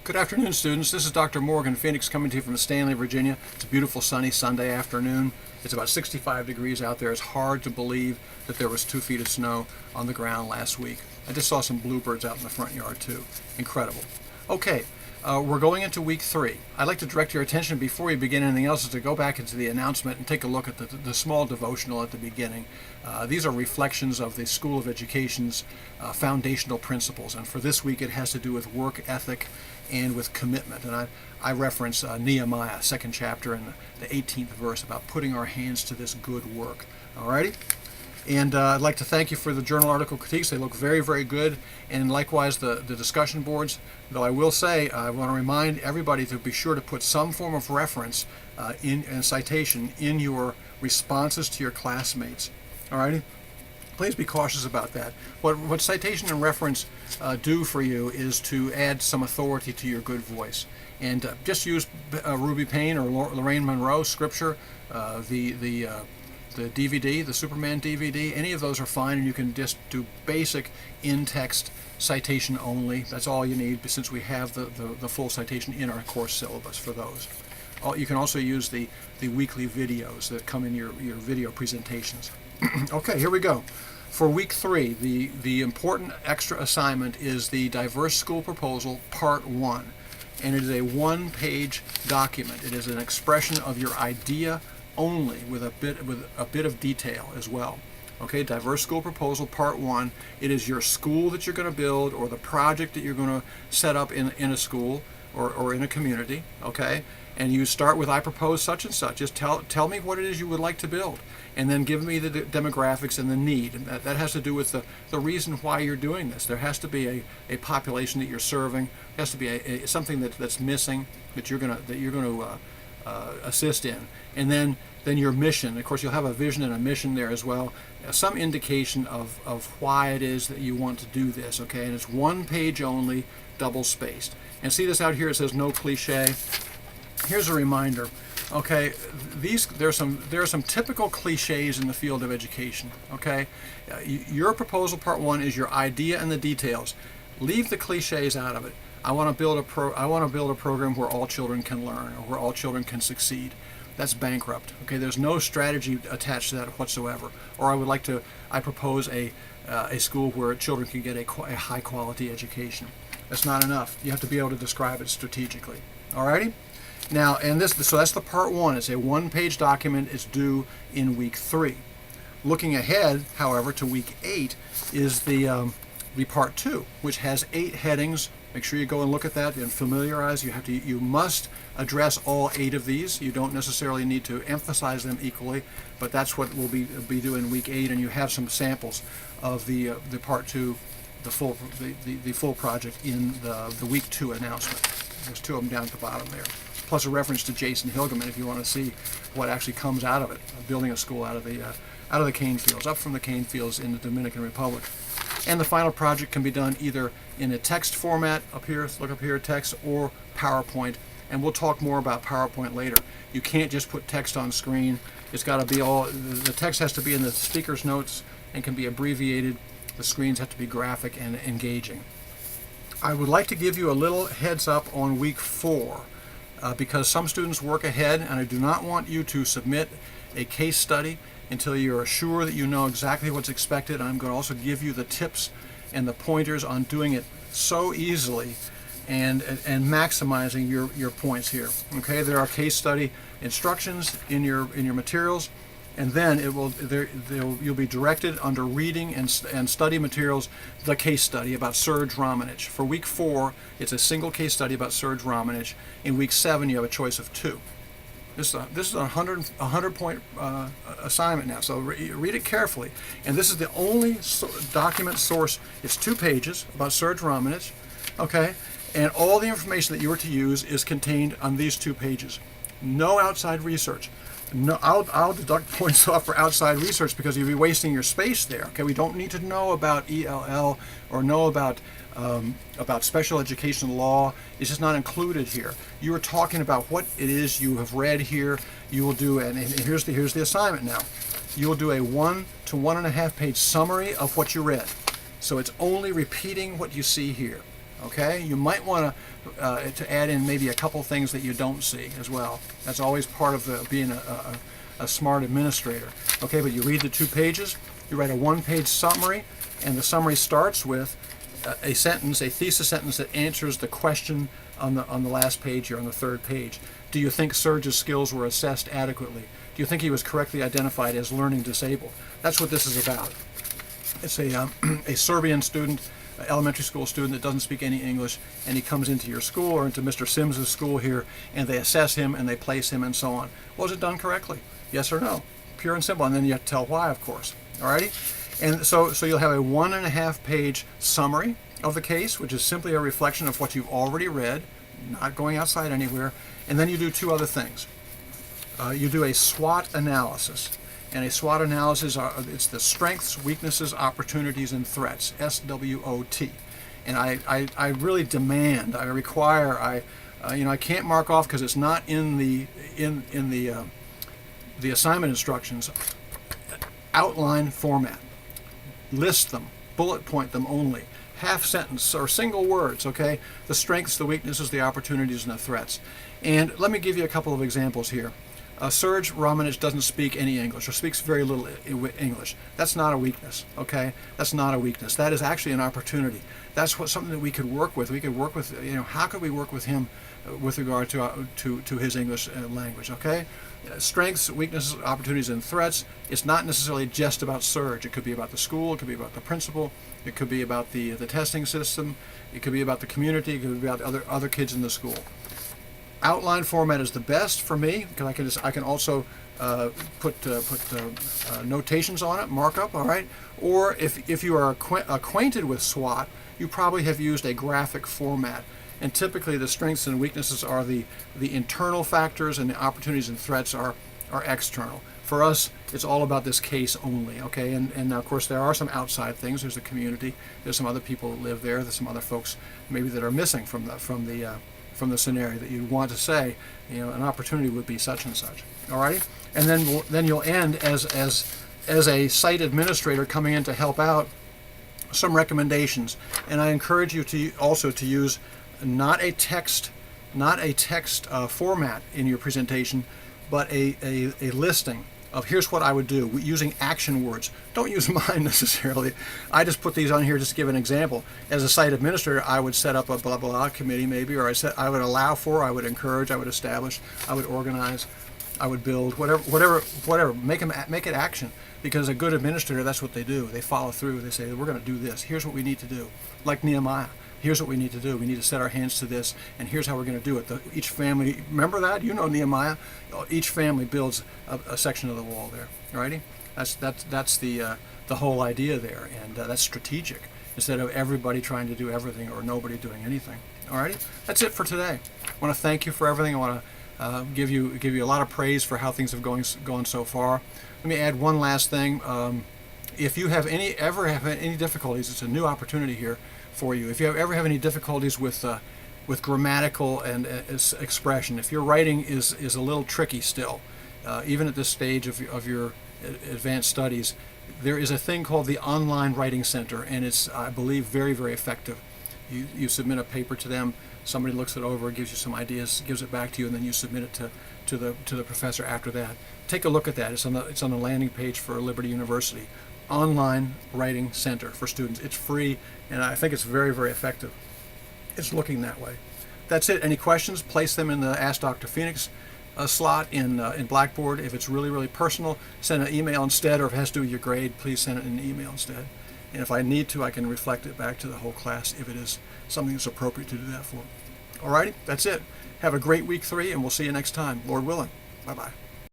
Good afternoon, students. This is Dr. Morgan Phenix coming to you from Stanley, Virginia. It's a beautiful sunny Sunday afternoon. It's about 65 degrees out there. It's hard to believe that there was 2 feet of snow on the ground last week. I just saw some bluebirds out in the front yard too. Incredible. Okay, we're going into week 3. I'd like to direct your attention before we begin anything else is to go back into the announcement and take a look at the small devotional at the beginning. These are reflections of the School of Education's foundational principles, and for this week it has to do with work ethic and with commitment. And I reference Nehemiah, 2nd chapter, and the 18th verse about putting our hands to this good work. Alrighty? And I'd like to thank you for the journal article critiques. They look very, very good. And likewise, the discussion boards. Though I will say, I want to remind everybody to be sure to put some form of reference and citation in your responses to your classmates. Alrighty? Please be cautious about that. What citation and reference do for you is to add some authority to your good voice. And just use Ruby Payne or Lorraine Monroe scripture, the DVD, the Superman DVD, any of those are fine, and you can just do basic in-text citation only. That's all you need, since we have the full citation in our course syllabus for those. You can also use the weekly videos that come in your video presentations. Okay, here we go. For week 3, the important extra assignment is the Diverse School Proposal Part 1. And it is a 1-page document. It is an expression of your idea only, with a bit of detail as well. Okay, Diverse School Proposal Part 1. It is your school that you're going to build, or the project that you're going to set up in a school or in a community. Okay, and you start with, I propose such and such. Just tell me what it is you would like to build, and then give me the demographics and the need. And that has to do with the reason why you're doing this. There has to be a population that you're serving. There has to be something that's missing that you're going to assist in. And then your mission. Of course, you'll have a vision and a mission there as well. Some indication of why it is that you want to do this. Okay, and it's 1 page only, double spaced. And see this out here? It says no cliche. Here's a reminder. Okay, there are some typical cliches in the field of education. Okay, your proposal Part 1 is your idea and the details. Leave the cliches out of it. I want to build a program where all children can learn, or where all children can succeed. That's bankrupt. Okay, there's no strategy attached to that whatsoever. Or I propose a school where children can get a high quality education. That's not enough. You have to be able to describe it strategically. Alrighty? Now, so that's the Part 1. It's a 1-page document. It's due in week 3. Looking ahead, however, to week 8 is the Part 2, which has 8 headings. Make sure you go and look at that and familiarize. You must address all 8 of these. You don't necessarily need to emphasize them equally, but that's what we'll be doing week 8. And you have some samples of the Part 2, the full project in the week 2 announcement. There's 2 of them down at the bottom there, plus a reference to Jason Hilgeman if you want to see what actually comes out of it, building a school out of the cane fields, up from the cane fields in the Dominican Republic. And the final project can be done either in a text format, up here, look up here, text, or PowerPoint. And we'll talk more about PowerPoint later. You can't just put text on screen. It's got to be the text has to be in the speaker's notes and can be abbreviated. The screens have to be graphic and engaging. I would like to give you a little heads up on week 4 because some students work ahead, and I do not want you to submit a case study until you're sure that you know exactly what's expected. I'm going to also give you the tips and the pointers on doing it so easily and maximizing your points here. Okay, there are case study instructions in your materials, and then you'll be directed under reading and study materials, the case study about Serge Romanich. For week 4, it's a single case study about Serge Romanich. In week 7, you have a choice of 2. This is a 100-point assignment now, so read it carefully. And this is the only document source. It's 2 pages about Serge Romanich, okay? And all the information that you are to use is contained on these 2 pages. No outside research. No, I'll deduct points off for outside research because you'll be wasting your space there. Okay, we don't need to know about ELL or know about special education law. It's just not included here. You are talking about what it is you have read here. You will do, and here's the assignment now. You will do a 1 to 1.5 page summary of what you read. So it's only repeating what you see here. Okay, you might want to add in maybe a couple things that you don't see as well. That's always part of being a smart administrator. Okay, but you read the 2 pages, you write a 1-page summary, and the summary starts with a sentence, a thesis sentence that answers the question on the last page here, on the 3rd page. Do you think Serge's skills were assessed adequately? Do you think he was correctly identified as learning disabled? That's what this is about. It's a Serbian student, elementary school student that doesn't speak any English, and he comes into your school or into Mr. Sims's school here, and they assess him and they place him and so on. Was it done correctly? Yes or no? Pure and simple, and then you have to tell why, of course. Alrighty? And so you'll have a 1.5-page summary of the case, which is simply a reflection of what you've already read, not going outside anywhere, and then you do 2 other things. You do a SWOT analysis. And a SWOT analysis, it's the strengths, weaknesses, opportunities, and threats, SWOT. And I really demand, I require, I can't mark off because it's not in the assignment instructions. Outline format. List them, bullet point them only. Half sentence or single words, okay? The strengths, the weaknesses, the opportunities, and the threats. And let me give you a couple of examples here. Serge Romanich doesn't speak any English, or speaks very little English. That's not a weakness, okay? That's not a weakness. That is actually an opportunity. That's something that we could work with. We could work with, how could we work with him with regard to his English language, okay? Strengths, weaknesses, opportunities, and threats. It's not necessarily just about Serge. It could be about the school. It could be about the principal. It could be about the testing system. It could be about the community. It could be about other kids in the school. Outline format is the best for me because I can also put notations on it, markup, all right? Or if you are acquainted with SWOT, you probably have used a graphic format. And typically the strengths and weaknesses are the internal factors, and the opportunities and threats are external. For us, it's all about this case only, okay? And of course there are some outside things. There's the community. There's some other people that live there. There's some other folks maybe that are missing from the scenario that you want to say, an opportunity would be such and such. Alrighty, and then you'll end as a site administrator coming in to help out, some recommendations. And I encourage you to also to use not a text format in your presentation, but a listing of here's what I would do using action words. Don't use mine necessarily. I just put these on here just to give an example. As a site administrator, I would set up a blah blah committee maybe, or I would allow for, I would encourage, I would establish, I would organize, I would build, whatever. Make it action, because a good administrator, that's what they do. They follow through. They say, we're going to do this. Here's what we need to do. Like Nehemiah. Here's what we need to do. We need to set our hands to this, and here's how we're going to do it. Each family, remember that? You know Nehemiah. Each family builds a section of the wall there. Alrighty? That's the whole idea there, and that's strategic instead of everybody trying to do everything or nobody doing anything. Alrighty? That's it for today. I want to thank you for everything. I want to give you a lot of praise for how things have gone so far. Let me add one last thing. If you ever have any difficulties, it's a new opportunity here for you. If you ever have any difficulties with grammatical and expression, if your writing is a little tricky still, even at this stage of your advanced studies, there is a thing called the Online Writing Center, and it's, I believe, very, very effective. You submit a paper to them, somebody looks it over, gives you some ideas, gives it back to you, and then you submit it to the professor after that. Take a look at that. It's on the landing page for Liberty University. Online Writing Center for students. It's free, and I think it's very, very effective. It's looking that way. That's it. Any questions, place them in the Ask Dr. Phenix slot in Blackboard. If it's really, really personal, send an email instead, or if it has to do with your grade, please send it in an email instead. And if I need to, I can reflect it back to the whole class if it is something that's appropriate to do that for. Alrighty, that's it. Have a great week 3, and we'll see you next time, Lord willing. Bye-bye.